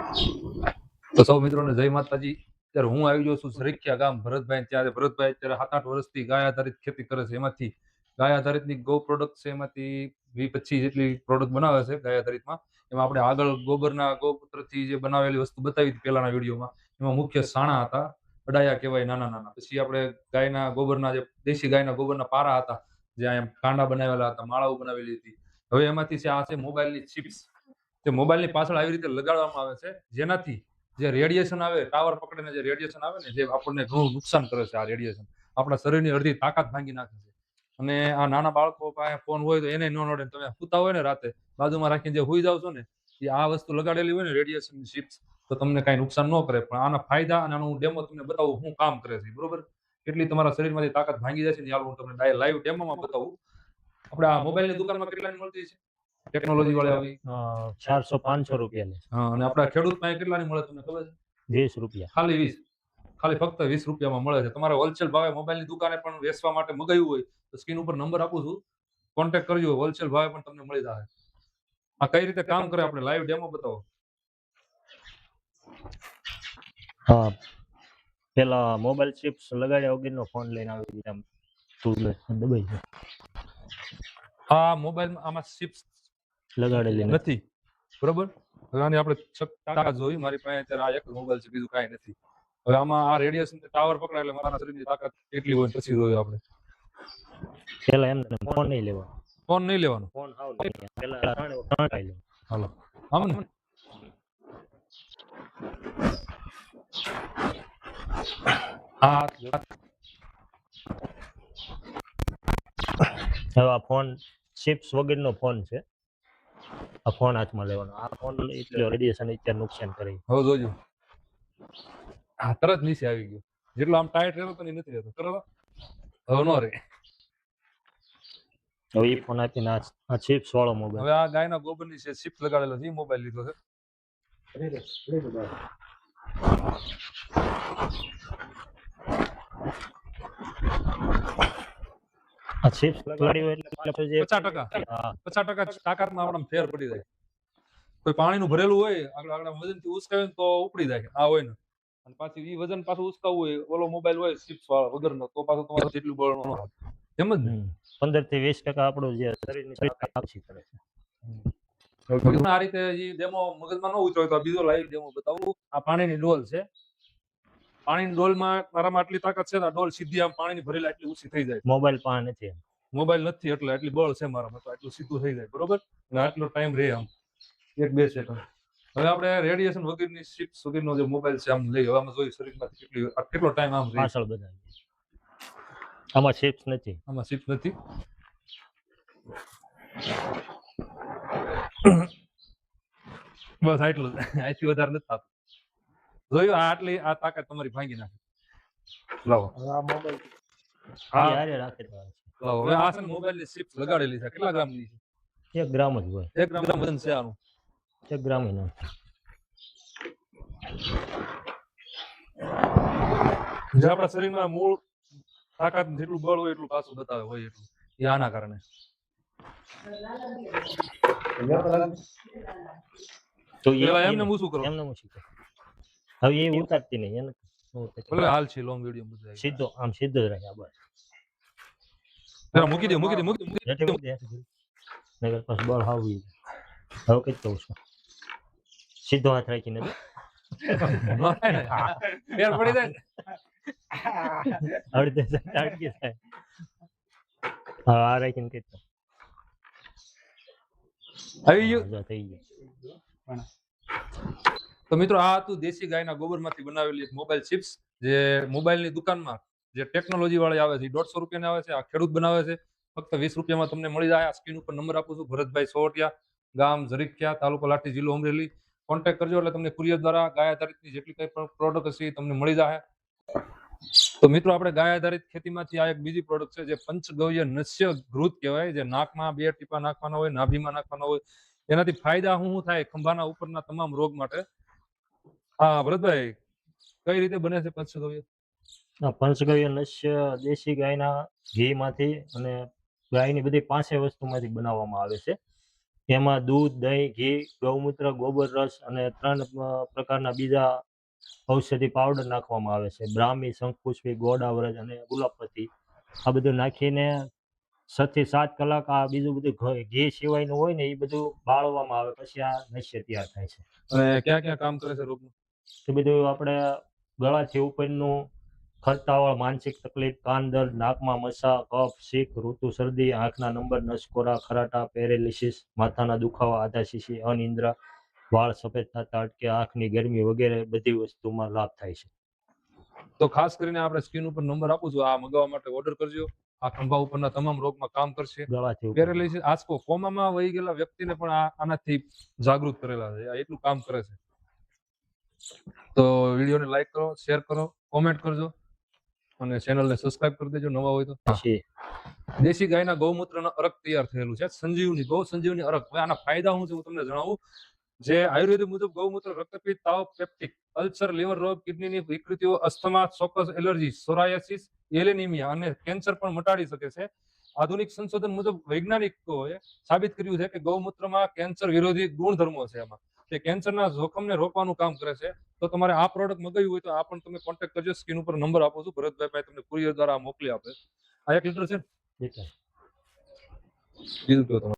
તો સૌ મિત્રોને જય માતાજી। ત્યારે હું આવી ગયો છું સરીખિયા ગામ ભરતભાઈ। ત્યારે ભરતભાઈ અત્યારે 7-8 વર્ષથી ગાય આધારિત ખેતી કરે છે। એમાંથી ગાય આધારિતની ગૌ પ્રોડક્ટ છે, એમાંથી 20-25 જેટલી પ્રોડક્ટ બનાવે છે ગાય આધારિતમાં। એમાં આપણે આગળ ગોબરના ગૌમૂત્રથી જે બનાવેલી વસ્તુ બતાવી હતી પહેલાના વિડીયોમાં, એમાં મુખ્ય સાણા હતા, અડાયા કહેવાય નાના નાના। પછી આપણે ગાયના ગોબરના જે દેશી ગાયના ગોબરના પારા હતા, જે અહીંયા કાંડા બનાવેલા હતા, માળાઓ બનાવેલી હતી। હવે એમાંથી છે આ છે મોબાઈલની ચિપ્સ, જે મોબાઈલની પાછળ આવી રીતે લગાડવામાં આવે છે, જેનાથી જે રેડિયેશન આવે, ટાવર પકડીને જે રેડિયેશન આવે ને, જે આપણને ઘણું નુકસાન કરે છે। આ રેડિયેશન આપણા શરીરની અડધી તાકાત ભાંગી નાખે છે। અને આ નાના બાળકો પાસે ફોન હોય તો એને ન નડે। તમે સૂતા હોય ને રાતે બાજુમાં રાખીને જે હુઈ જાવ છો ને, એ આ વસ્તુ લગાડેલી હોય ને રેડિયેશન ચિપ્સ, તો તમને કાંઈ નુકસાન ન કરે। પણ આના ફાયદા અને આનું ડેમો તમને બતાવું શું કામ કરે છે, બરોબર? કેટલી તમારા શરીરમાંથી તાકાત ભાંગી જાય છે ને, હું તમને લાઈવ ડેમોમાં બતાવું। આપણે આ મોબાઈલની દુકાનમાં કેટલાની મળતી છે ટેકનોલોજી વાળી આવી? 400-500 રૂપિયાની। હા, અને આપણા ખેડૂત પાસે કેટલાની મળે તમને ખબર છે? 20 રૂપિયા। ખાલી 20, ખાલી ફક્ત 20 રૂપિયામાં મળે છે। તમારે હોલસેલ ભાવે મોબાઈલની દુકાને પણ વેચવા માટે મગાવ્યું હોય તો સ્ક્રીન ઉપર નંબર આપું છું, કોન્ટેક્ટ કરજો। હોલસેલ ભાવે પણ તમને મળી જશે। આ કઈ રીતે કામ કરે આપણે લાઈવ ડેમો બતાવો। હા, પેલા મોબાઈલ ચિપ્સ લગાડ્યા વગરનો ફોન લઈને આવી દીધા, દબાઈ છે। આ મોબાઈલમાં આમાં ચિપ્સ લગાડેલી નથી, બરોબર? હવે આની આપણે તાકાત જોઈ, મારી પાસે અત્યારે આ એક મોબાઈલ છે, બીજું કાંઈ નથી। હવે આમાં આ રેડિયેશન ટાવર પકડાય એટલે મારા શરીરની તાકાત કેટલી હોય પછી જોયું આપણે। પેલા એમ ફોન નહીં લેવાનો, ફોન નહીં લેવાનો, ફોન આવ નહીં, પેલા ત્રણ લે। હાલો આમ ને હવે આ ફોન ચિપ્સ વગરનો ફોન છે। આ ફોન હાથમાં લેવાનો, આ ફોન એટલે રેડિયેશન અત્યારે નુકસાન કરે। હવે જોજો, હા તરત નીચે આવી ગયો। જેટલો આમ ટાઈટ રહેતો તો નથી રહેતો, બરાબર? હવે નો રહે। હવે એ ફોન આપીને આ ચિપ્સ વાળો મોબાઈલ। હવે આ ગાયના ગોબરની છે ચિપ્સ લગાડેલો છે, મોબાઈલ લીધો છે। આ ચિપ્સ લગાડી હોય એટલે 50% તાકાતમાં આપણા ફેર પડી જાય। કોઈ પાણીનું ભરેલું હોય આગળ વજનથી ઉચકાવે ને તો ઉપડી જાય, આ હોય ને, અને પાછી ઈ વજન પાછું ઉચકાવવું હોય, ઓલો મોબાઈલ હોય ચિપ્સ વાળો વગરનો, તો પાછું તમારે જેટલું બળ ન આવે, એમ જ ને? 15-20% આપણું જે શરીરની તાકાત ઓછી કરે છે। આ રીતે ઈ ડેમો મગજમાં ન ઉતર્યો તો બીજો લાઈવ ડેમો બતાવું। આ પાણીની ડોલ છે, પાણીની ડોલમાં મારામાં આટલી તાકાત છે, આ ડોલ સીધી આમ પાણીની ભરેલા એટલી ઊંચી થઈ જાય। મોબાઈલ પાન નથી, મોબાઈલ નથી એટલે એટલી બળ છે મારામાં, તો એટલું સીધું થઈ જાય, બરોબર? અને આટલો ટાઈમ રહે આમ 1-2 સેકન્ડ। હવે આપણે રેડિયેશન વગરની ચિપ્સ વગરનો જે મોબાઈલ છે આમ લઈ, હવે આમાં જોઈ શરીરમાંથી કેટલો ટાઈમ આમ રહે। પાછળ બતાવી, આમાં ચિપ્સ નથી, આમાં ચિપ્સ નથી। બસ આટલું, આથી વધારે નથી થતું। જોયું, આટલી આ તાકાત તમારી ભાંગી નાખે। લાવો આ મોબાઈલ હા યારે રાખે તો લાવો। હવે આ છે ને મોબાઈલની ચિપ્સ લગાડેલી છે, કેટલા ગ્રામની છે? 1 ગ્રામ જ હોય, 1 ગ્રામ વજન છે આનું, 1 ગ્રામ નહીં। જે આપણા શરીરમાં મૂળ તાકાત જેટલું બળ હોય એટલું પાછું બતાવે હોય એટલું, એ આના કારણે। તો એમને હું શું કરું? એમને હું શીખો, હવે એ ઉતારતી નહીં, એને ભલે હાલ છે લોંગ વિડિયો બધા સીધો આમ સીધો જ રહે, બસ મૂકી દે નગર પાસ બળ હાવી। હવે કઈ કહું છું, સીધો હાથ રાખીને ફેર પડી જાય, અડધે અટકી જાય। હા, આ રાખીને કઈ આવી ગયું થઈ ગયું। તો મિત્રો, આ હતું દેશી ગાયના ગોબરમાંથી બનાવેલી એક મોબાઈલ ચિપ્સ, જે મોબાઈલની દુકાનમાં જે ટેકનોલોજી વાળી આવે છે, 150 રૂપિયાની આવે છે। આ ખેડૂત બનાવે છે, ફક્ત 20 રૂપિયામાં તમને મળી જાય। આ સ્ક્રીન ઉપર નંબર આપું છું, ભરતભાઈ સોરઠિયા, ગામ ઝરીખિયા, તાલુકો લાઠી, જિલ્લો અમરેલી। કોન્ટેક્ટ કરજો એટલે તમને કુરિયર દ્વારા ગાય આધારિતની જેટલી કંઈ પણ પ્રોડક્ટ હશે એ તમને મળી જાય। તો મિત્રો, આપણે ગાય આધારિત ખેતીમાંથી આ એક બીજી પ્રોડક્ટ છે, જે પંચગવ્ય નસ્ય ઘૃત કહેવાય, જે નાકમાં 2 ટીપા નાખવાના હોય, નાભીમાં નાખવાના હોય। એનાથી ફાયદા શું થાય ખંભાના ઉપરના તમામ રોગ માટે? હા ભરતભાઈ, કઈ રીતે બને છે પંચગવ્ય? પંચગવ્ય નસ્ય દેશી ગાયના ઘીમાંથી અને ગાયની બધી 5 વસ્તુમાંથી બનાવવામાં આવે છે। એમાં દૂધ, દહીં, ઘી, ગૌમૂત્ર, ગોબર રસ અને 3 પ્રકારના બીજા ઔષધિ પાવડર નાખવામાં આવે છે. બ્રાહ્મી, શંખપુષ્પી, ગોડાવરજ અને ગુલાબપતિ આ બધું નાખીને 6 થી 7 કલાક આ બીજું બધું ઘી સિવાયનું હોય ને એ બધું બાળવામાં આવે, પછી આ નશ્ય તૈયાર થાય છે. અને ક્યાં ક્યાં કામ કરે છે રોગનું? એ બધું આપણે ગળાથી ઉપરનું ખરતાવળ, માનસિક તકલીફ, કાન દર્દ, નાકમાં મસા, કફ, છીંક, ઋતુ શરદી, આંખના નંબર, નસકોરા, ખરાટા, પેરેલિસિસ, માથાના દુખાવા, આધાશીશી, અનિદ્રા, વાળ સફેદ થતા અટકે, આંખની ગરમી વગેરે બધી વસ્તુમાં લાભ થાય છે. તો ખાસ કરીને આપણે સ્ક્રીન ઉપર નંબર આપું છું, આ મંગાવવા માટે ઓર્ડર કરજો. આ ખંભા ઉપરના તમામ રોગમાં કામ કરશે. ગળાથી ઉપર પેરેલિસિસ, આંચકો, કોમામાં વહી ગયેલા વ્યક્તિને પણ આનાથી જાગૃત કરેલા છે. આ એટલું કામ કરે છે. તો વિડીયોને લાઈક કરો, શેર કરો, કોમેન્ટ કરજો અને ચેનલને સબસ્ક્રાઇબ કરી દેજો નવા હોય તો. પછી દેશી ગાયના ગૌમૂત્રનો અરક તૈયાર થયેલું છે, સંજીવની ગૌ સંજીવની અરક. હવે આના ફાયદા શું છે હું તમને જણાવું. જે આયુર્વેદ મુજબ ગૌમૂત્ર રક્તપિત્ત, તાવ, પેપ્ટિક અલ્સર, લીવર રોગ, કિડનીની વિકૃતિઓ, અસ્થમા, ચોક્કસ એલર્જી, સોરાયાસિસ, એલેનિમિયા અને કેન્સર પણ મટાડી શકે છે. આધુનિક સંશોધન મુજબ વૈજ્ઞાનિકોએ સાબિત કર્યું છે કે ગૌમૂત્રમાં કેન્સર વિરોધી ગુણધર્મો છે. એમાં તે કેન્સરના જોખમને રોકવાનું કામ કરે છે. તો તમારે આ પ્રોડક્ટ મગાવ્યું હોય તો આ પણ તમે કોન્ટેક્ટ કરજો. સ્ક્રીન ઉપર નંબર આપું છું, ભરતભાઈ તમને કુરિયર દ્વારા મોકલી આપે. આ 1 લીટર છે. એટલે બીજું કહો તમે.